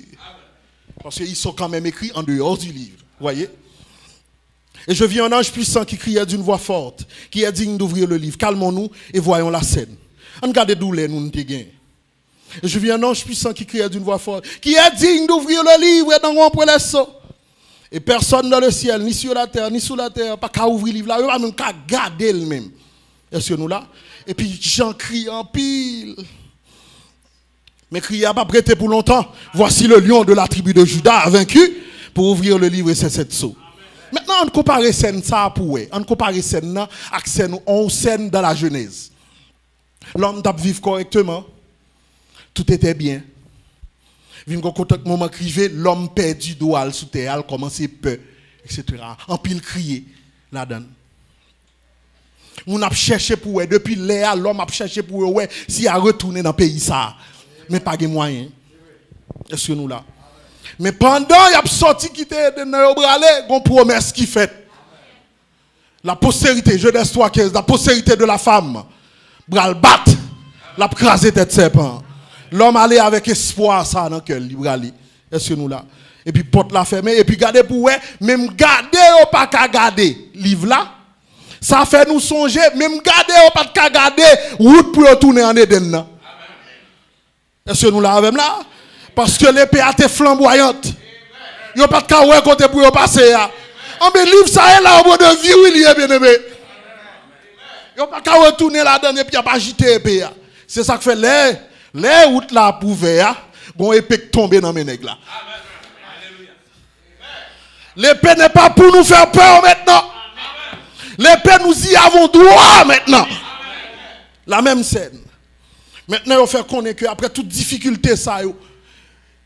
parce qu'ils sont quand même écrits en dehors du livre, voyez. Et je vis un ange puissant qui criait d'une voix forte, qui est digne d'ouvrir le livre. Calmons-nous et voyons la scène. Regardez d'où les nous te gagnent. Et je vis un ange puissant qui criait d'une voix forte, qui est digne d'ouvrir le livre et d'en rompre les sceaux. Et personne dans le ciel, ni sur la terre, ni sous la terre, pas qu'à ouvrir le livre là, il pas même qu'à garder le même. Est-ce que nous là? Et puis j'en crie en pile. Mais crier n'a pas prêté pour longtemps. Voici le lion de la tribu de Juda vaincu pour ouvrir le livre et ses 7 sceaux. Maintenant, on compare scène ça pour eux. On compare scène là avec scène dans la Genèse. L'homme t'a vivre correctement. Tout était bien. Vim kon contact moment crivé, l'homme perdu doit sous terre, il commencer peur, etc. En pile crier là-dedans. On a cherché pour eux depuis là, l'homme a cherché pour eux s'il a retourné dans le pays ça. Mais pas de moyens. Est-ce que nous là? Mais pendant il a sorti quitter de Nayobrale, une promesse qui fait. La postérité, Genèse 3:15, la postérité de la femme, bral bat, la craser tête serpent. L'homme allait avec espoir ça dans le cœur, est-ce que nous là? Et puis porte la fermée, et puis garder pour eux, même garder ou pas qu'à garder, livre là, ça fait nous songer, même garder ou pas qu'à garder, route pour retourner en Éden. Est-ce que nous là avec là? Parce que l'épée a été flamboyante. Il n'y a pas de cas où côté pour passer. En mais livre ça est là au bout de vie, oui, bien aimé. Il n'y a pas de cas où retourner là-dedans et puis il n'y a pas agité l'épée. C'est ça que fait les routes là pour faire, bon épée tomber dans mes nègres là. L'épée n'est pas pour nous faire peur maintenant. L'épée nous y avons droit maintenant. La même scène. Maintenant, on fait connaître qu'après toute difficulté, ça,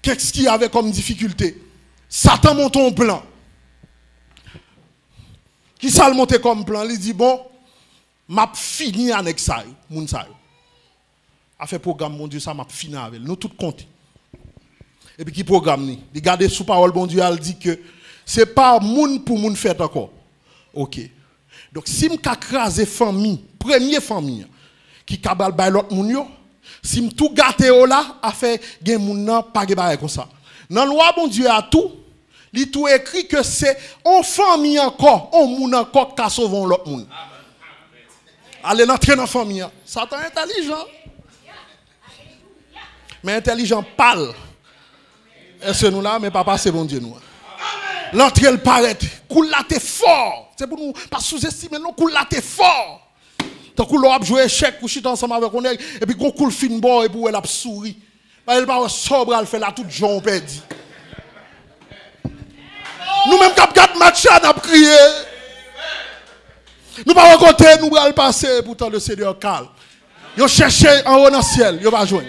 qu'est-ce qu'il y avait comme difficulté? Satan monte un plan. Qui ça le monte comme plan? Il dit, bon, m'a fini avec ça, moun ça. A fait programme, mon Dieu, ça m'a fini avec. Nous tous comptons. Et puis qui programme ni? Il garde sous parole, bon Dieu, elle dit que c'est pas moun pour moun fait encore. Ok. Donc si m'ka crase famille, première famille, qui kabal bay l'autre moun yo, si m tout gâté là, a fait gen moun nan pas gen bail comme ça. Dans loi bon Dieu a tout, li tout écrit que c'est en famille encore, on moun encore ka sauver l'autre moun. Allez entrer dans famille. Satan intelligent. Mais intelligent pâle. Est-ce que nous là, mais papa, c'est bon Dieu nous. L'entrée, elle paraît. Coule là, t'es fort. C'est pour nous, pas sous-estimer, non, coule là, t'es fort. Tant qu'on a joué échec, ou chute ensemble avec on et puis qu'on coule fin bon, et puis elle a souri. Elle va sobre, elle fait là, tout gens perdu. Nous-mêmes, quand 4 matchs, on a crié. Nous pas rencontrer, nous allons passer, pourtant le Seigneur calme. Ils cherché en haut dans le ciel, ils ne pas joindre.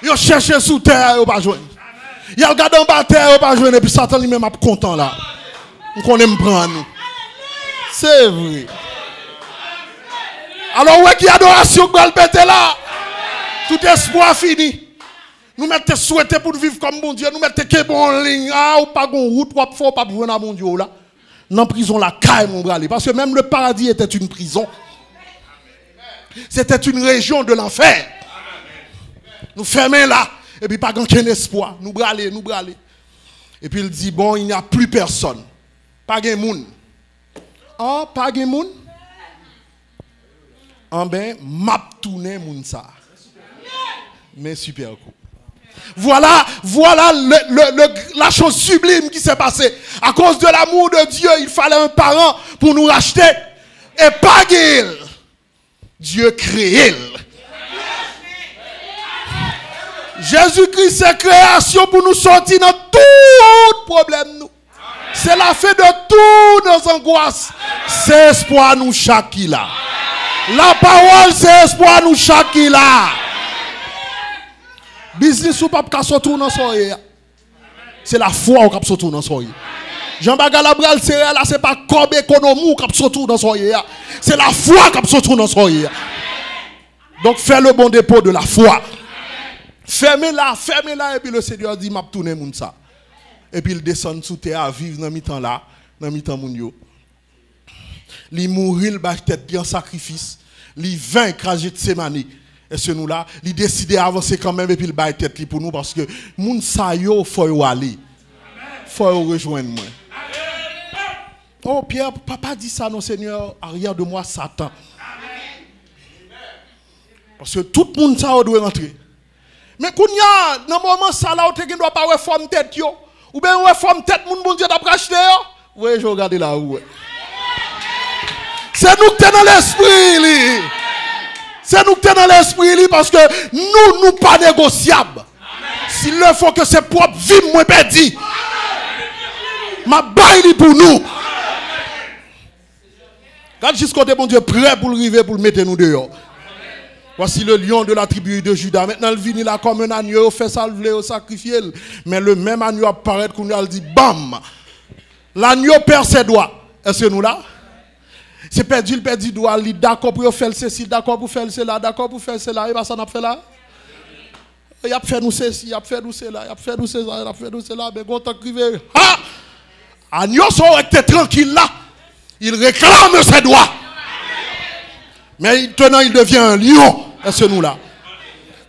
Ils cherché sous terre, ils ne pas joindre. Ils regardent en bas terre, ils ne pas joindre. Et puis Satan lui-même est content là. On aime prendre nous. C'est vrai. Alors, où est-ce qu'il y a adoration pour le péter là? Tout espoir fini. Nous mettons souhaiter pour vivre comme bon Dieu. Nous mettons que bon en ligne. Ah, ou pas de route, ou faut pas besoin à mon Dieu là. Dans la prison, la caille, mon bras. Parce que même le paradis était une prison. C'était une région de l'enfer. Nous fermons là. Et puis pas aucun espoir. Nous braler, nous braler. Et puis il dit, bon, il n'y a plus personne. Pas de monde. Ah, pas de monde. En ben, m'a tourné moun ça. Mais super cool. Voilà la chose sublime qui s'est passée. À cause de l'amour de Dieu, il fallait un parent pour nous racheter. Et pas Dieu. Dieu créé. Jésus-Christ, c'est création pour nous sortir dans tout problème. C'est la fin de toutes nos angoisses. C'est espoir nous chaque là. La parole, c'est espoir nous chaque là. Business ou pas qu'à sortir dans soirée. C'est la foi ou qu'à sortir dans soirée. Jean-Baptiste Labral c'est là, c'est pas comme économie qu'à sortir dans soirée. C'est la foi qu'à sortir dans soirée. Donc fais le bon dépôt de la foi. Fermez-la et puis le Seigneur dit m'a tourner moun ça. Et puis il descend sous terre à vivre dans mi-temps là, dans mi-temps moun yo. Li mourir le bâche tête bien sacrifice, li vaincre à Gethsemane. Et ce nous là, il décide d'avancer quand même et puis il baille tête pour nous parce que moun sa yo faut y aller. Faut y rejoindre moi. Oh Pierre, papa dit ça non Seigneur, arrière de moi Satan. Parce que tout le monde ça doit rentrer. Mais kounya dans moment ça là tu doit pas réforme tête yo ou bien réforme tête moun bon Dieu t'a racheté yo. Oui, je regarde là où. C'est nous qui sommes dans l'esprit. C'est nous qui sommes dans l'esprit parce que nous ne sommes pas négociables. S'il le faut que c'est propre vie, moi perdu. Ma baille pour nous. Quand jusqu'au bon Dieu prêt pour le river, pour le mettre nous dehors. Voici le lion de la tribu de Juda. Maintenant, il vient là comme un agneau, fait salver, au sacrifier. Mais le même agneau apparaît qu'on a dit bam. L'agneau perd ses doigts. Est-ce que nous là? C'est perdu, il perd doigt. Il est d'accord pour faire ceci, d'accord pour faire cela, d'accord pour faire cela. Et bien ça n'a pas fait là. Il a fait nous ceci, il a fait nous cela, il a fait nous cela, il a fait nous cela. Mais quand on crié, ah! Agneau sont restés tranquilles là. Il réclame ses doigts. Mais maintenant il devient un lion. Est-ce que nous là?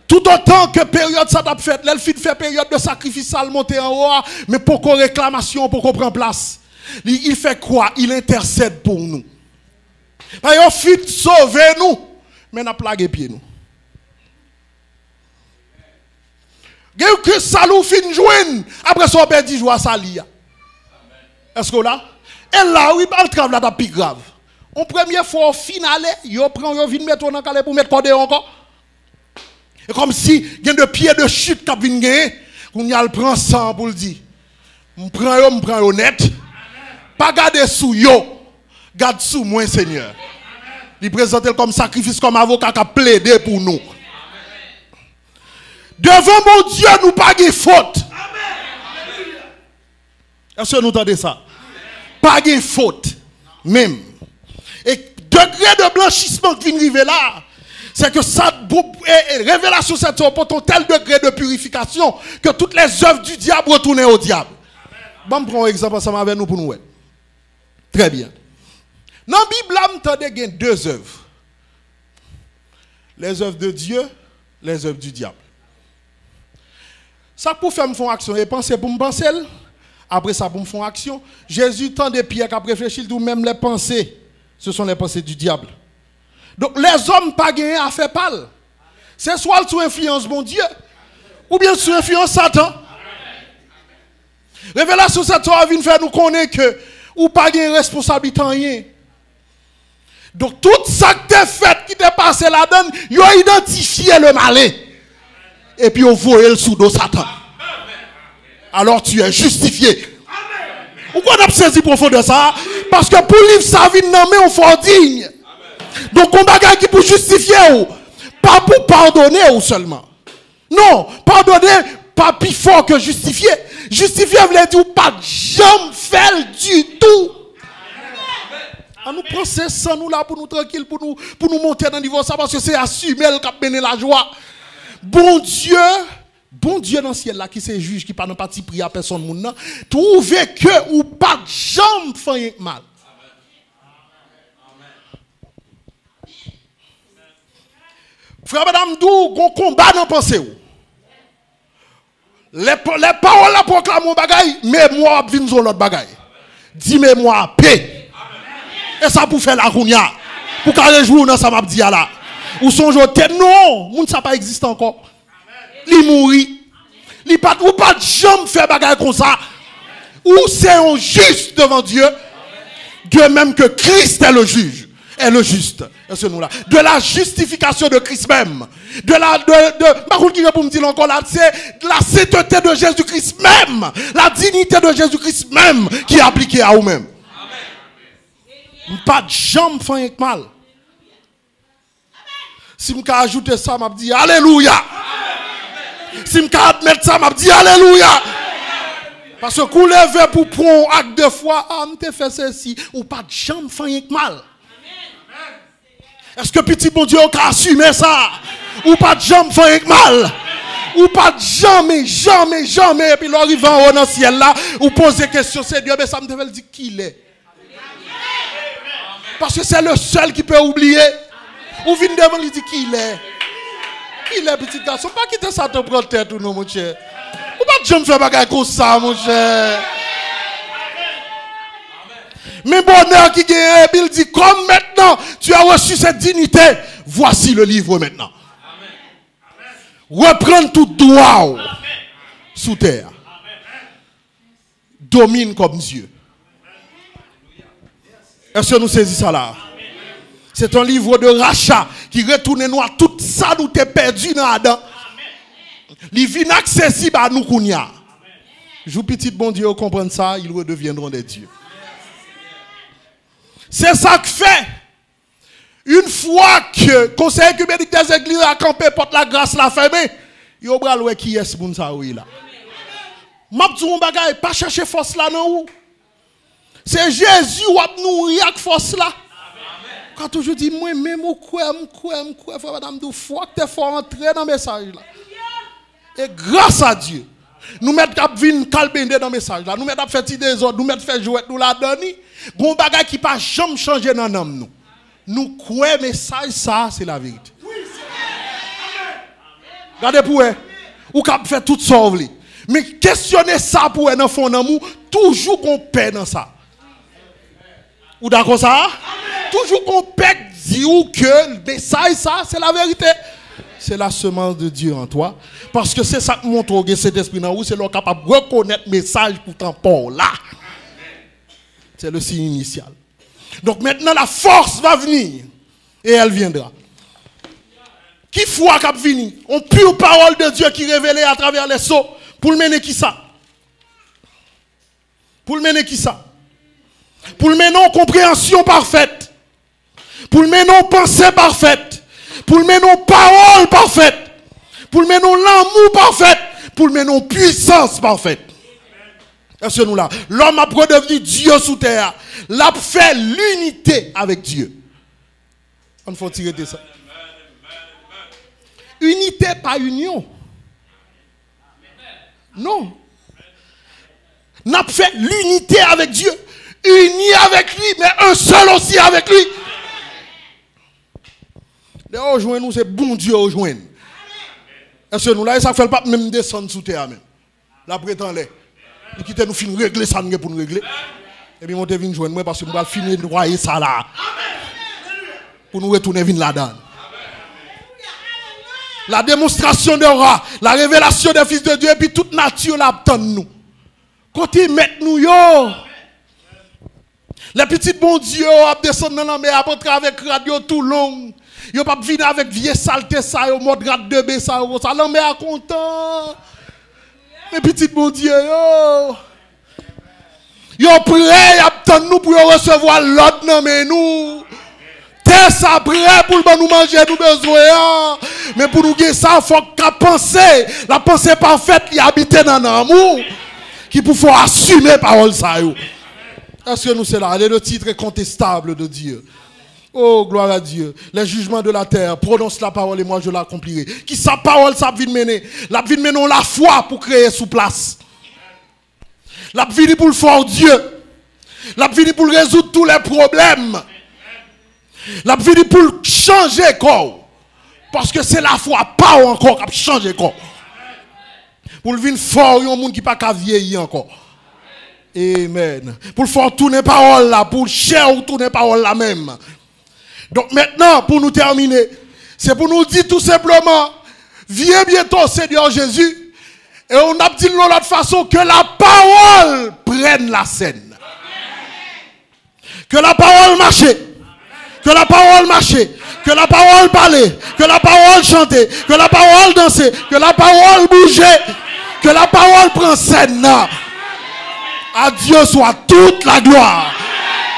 Tout autant que période ça t'a fait, l'elfine fait période de sacrifice, ça le monter en haut, mais pour qu'on réclamation, pour qu'on prenne place. Il fait quoi? Il intercède pour nous. Parce qu'il fit sauver nous, mais n'a plagué pied nous. Que salou fin joine après son père 10 jours à salia. Est-ce que là? Et là, oui, le travail là, plus grave. En première fois, au finale, yo prend yo vinn mettre dans calé pour mettre cordé encore. Et comme si il y a de pieds de chute qui vinn gagner, qu'on y a le prend sang pour le dire. On prend honnête. Pas garder sous yo, garde sous moi Seigneur. Il présente comme sacrifice comme avocat qui a plaidé pour nous. Devant mon Dieu, nous pas de faute. Est-ce que nous entendez ça? Pas de faute. Même. Et degré de blanchissement qui vient arriver là, c'est que ça, révélation, c'est pour un tel degré de purification que toutes les œuvres du diable retournent au diable. Bon, prends un exemple ensemble avec nous pour nous. Très bien. Dans la Bible, il y a deux œuvres. Les œuvres de Dieu, les œuvres du diable. Ça pour faire me faire action et penser pour me penser. Après ça pour me faire action. Jésus tend des pierres qui réfléchit tout même les pensées. Ce sont les pensées du diable. Donc les hommes pas gagné à faire pâle. C'est soit sous influence bon Dieu, ou bien sous influence Satan. Révélation cette soirée vient faire nous connaître que ou pas de responsabilité en rien. Donc tout ça que tu as fait qui t'est passé là-dedans, ils ont identifié le malin. Et puis ils ont volé le sous dos Satan. Alors tu es justifié. Pourquoi on a saisi profond de ça? Parce que pour livre sa vie, non mais on faut digne. Donc on bagaille qui pour justifier ou pas pour pardonner ou seulement. Non, pardonner pas plus fort que justifier. Justifier veut dire pas jamais faire du tout. On nous prend ça nous là pour nous tranquille pour nous monter dans le niveau ça parce que c'est assumer le cap mener la joie. Bon Dieu dans le ciel là qui c'est juge qui pas de parti pris à personne monde trouve que ou pas jamais faire mal. Frère madame dou gon combat dans pensée ou. Les paroles la proclament bagaille mais moi vinn sur l'autre bagaille. Dis mais moi paix. Et ça pour faire la rounia. Pour qu'à jour dans ça m'a dit là. Ou songe tête non, moun ça pas existe encore. Li mouri. Li pas ou pas jamais faire bagaille comme ça. Ou c'est un juste devant Dieu. De même que Christ est le juge. Est le juste. De la justification de Christ même. Par contre, qui pour me dire encore là, c'est la sainteté de Jésus-Christ même. La dignité de Jésus-Christ même qui est appliquée à vous-même. Pas de jambe fin avec mal. Si je ajoute ça, je dis Alléluia. Si je admets ça, je dis Alléluia. Parce que quand lever pour prendre acte de foi, je te fais ceci, ou pas de jambe fin avec mal. Est-ce que petit bon Dieu a assumé ça? Ou pas de jambe fin avec mal? Ou pas de jamais, et puis l'arrive en haut dans le ciel là, ou poser question, c'est Dieu, mais ça me devait dire qui il est. Parce que c'est le seul qui peut oublier. Ou vient devant lui dit qui il est. Qui il est, petit garçon. Pas quitter ça te prendre tête ou non, mon cher. Ou pas de jamais faire bagaille comme ça, mon cher. Mais bonheur qui gagne, il dit, comme maintenant tu as reçu cette dignité, voici le livre maintenant. Reprendre tout droit sous terre. Domine comme Dieu. Est-ce que nous saisissons ça là? C'est un livre de rachat qui retourne nous à tout ça nous t'es perdu dans Adam. Il vient accessible à nous kounya. Jou petit bon Dieu comprendre ça, ils redeviendront des dieux. C'est ça que fait. Une fois que conseil œcuménique des églises a campé porte la grâce la fermée, yo bral wè qui est moun sa oui là. M'a dit on bagay pas chercher force là non ou. C'est Jésus ou ap nourrir avec force là. Quand toujours dit moi même ou quoi frère madame dou foi que t'es fort entrer dans message là. Et grâce à Dieu, nous mettre cap vinn calbender dans message là, nous mettre faire ti des autres, nous mettre faire jouer nous la donner. Gon bagay qui pas jamais changer dans nom nous. Nous croyons message ça c'est la vérité. Regardez pour eux, ou cap faire tout sauve. Mais questionner ça pour eux dans fond d'amour, toujours qu'on perd dans ça. Ou d'accord ça? Toujours qu'on perd dit ou que le message ça c'est la vérité. C'est la semence de Dieu en toi. Parce que c'est ça qui montre que cet esprit dans vous, c'est leur capable de reconnaître le message pourtant pas là. C'est le signe initial. Donc maintenant la force va venir. Et elle viendra. Qui foi qu'a venir? On pure parole de Dieu qui est révélée à travers les sceaux. Pour le mener qui ça? Pour le mener qui ça? Pour le mener en compréhension parfaite. Pour le mener en pensée parfaite. Pour le mener en parole parfaite. Pour le mener en l'amour parfait. Pour le mener en puissance parfaite. Est-ce que nous là? L'homme a redevenu Dieu sous terre. L'a fait l'unité avec Dieu. On faut tirer de ça. Unité, pas union. Non. N'a fait l'unité avec Dieu. Uni avec lui, mais un seul aussi avec lui. Les rejoindre nous, c'est bon Dieu rejoindre. Est-ce que nous là, ça fait pas même descendre sous terre même. La prétendait. Il quitte nous fin régler ça pour nous régler. Et puis monter venir joindre moi parce que nous va finir de noyer ça là. Pour nous retourner venir là-dedans. La démonstration de roi, la révélation des fils de Dieu, et puis toute nature l'attend nous. Quand ils mettent nous, yo, les petits bons dieux, ils descendent dans la mer, après avec radio tout long. Ils ne peuvent pas venir avec vieux saleté, ça, ils mode grade 2B, ça, la mer est content. Les petits bons dieux, yo. Ils sont prêts, ils attendent nous pour recevoir l'autre, non, mais nous. T'es ça prêt pour nous manger, nous besoin. Mais pour nous gagner ça, il faut qu'à penser. La pensée parfaite, qui habite dans l'amour. Qui pour faut assumer parole ça. Est-ce que nous c'est là? Le titre est contestable de Dieu. Oh, gloire à Dieu. Les jugements de la terre, prononce la parole et moi je l'accomplirai. Qui sa parole, ça vient de mener. La vie de mener la foi pour créer sous place. La vie pour le fort Dieu. La vie pour résoudre tous les problèmes. La vie pour changer corps. Parce que c'est la foi, pas encore qui changer corps. Pour le vin fort, il y a un monde qui pas qu'à vieillir encore. Amen. Pour le faire tourner parole là, pour le cher ou tourner parole là même. Donc maintenant, pour nous terminer, c'est pour nous dire tout simplement, viens bientôt Seigneur Jésus, et on a dit de l'autre façon que la parole prenne la scène. Que la parole marche. Que la parole marche, que la parole parle, que la parole chante, que la parole danse, que la parole bouge, que la parole prend scène. À Dieu soit toute la gloire.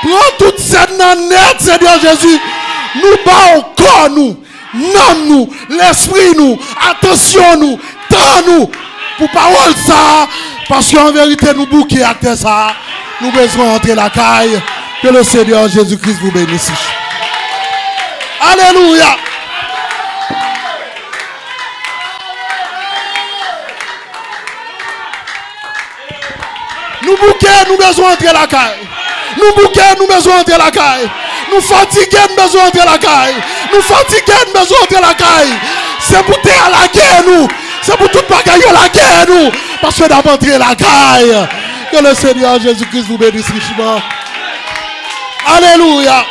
Prends toute scène net, Seigneur Jésus. Nous bas au corps, nous, non nous, l'esprit nous, attention nous, tant nous, pour parole ça, parce qu'en vérité nous bouquons acte ça, nous besoin entrer la caille. Que le Seigneur Jésus-Christ vous bénisse. Alléluia. Nous bouquons, nous besoin entrer la caille. Nous bouquons, nous besoin entrer la caille. Nous fatigués, nous besoin entrer la caille. Nous fatigués, nous besoin entrer la caille. C'est pour terre la guerre, nous. C'est pour toute bagaille la guerre, nous. Parce que d'abord entrer la caille. Que le Seigneur Jésus-Christ vous bénisse richement. Alléluia.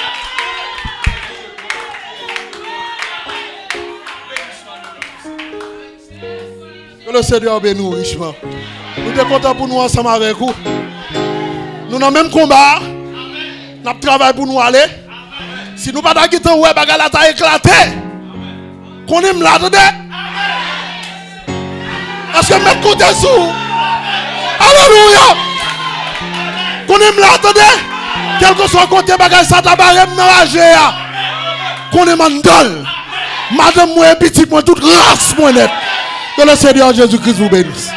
Que le Seigneur bénisse richement. Nous sommes contents pour nous ensemble avec vous. Nous avons le même combat. Nous travaillons pour nous aller. Si nous ne sommes pas dans le bagage, nous avons éclaté. Qu'on aime là dedans. Est-ce que nous comptez sur? Alléluia. Qu'on aime là dedans. Quel que soit le côté bagage, ça t'a barré dans la GA. Qu'on aime en dol. Madame, moi, petit, moi, toute race, moi, net. Que le Seigneur Jésus-Christ vous bénisse.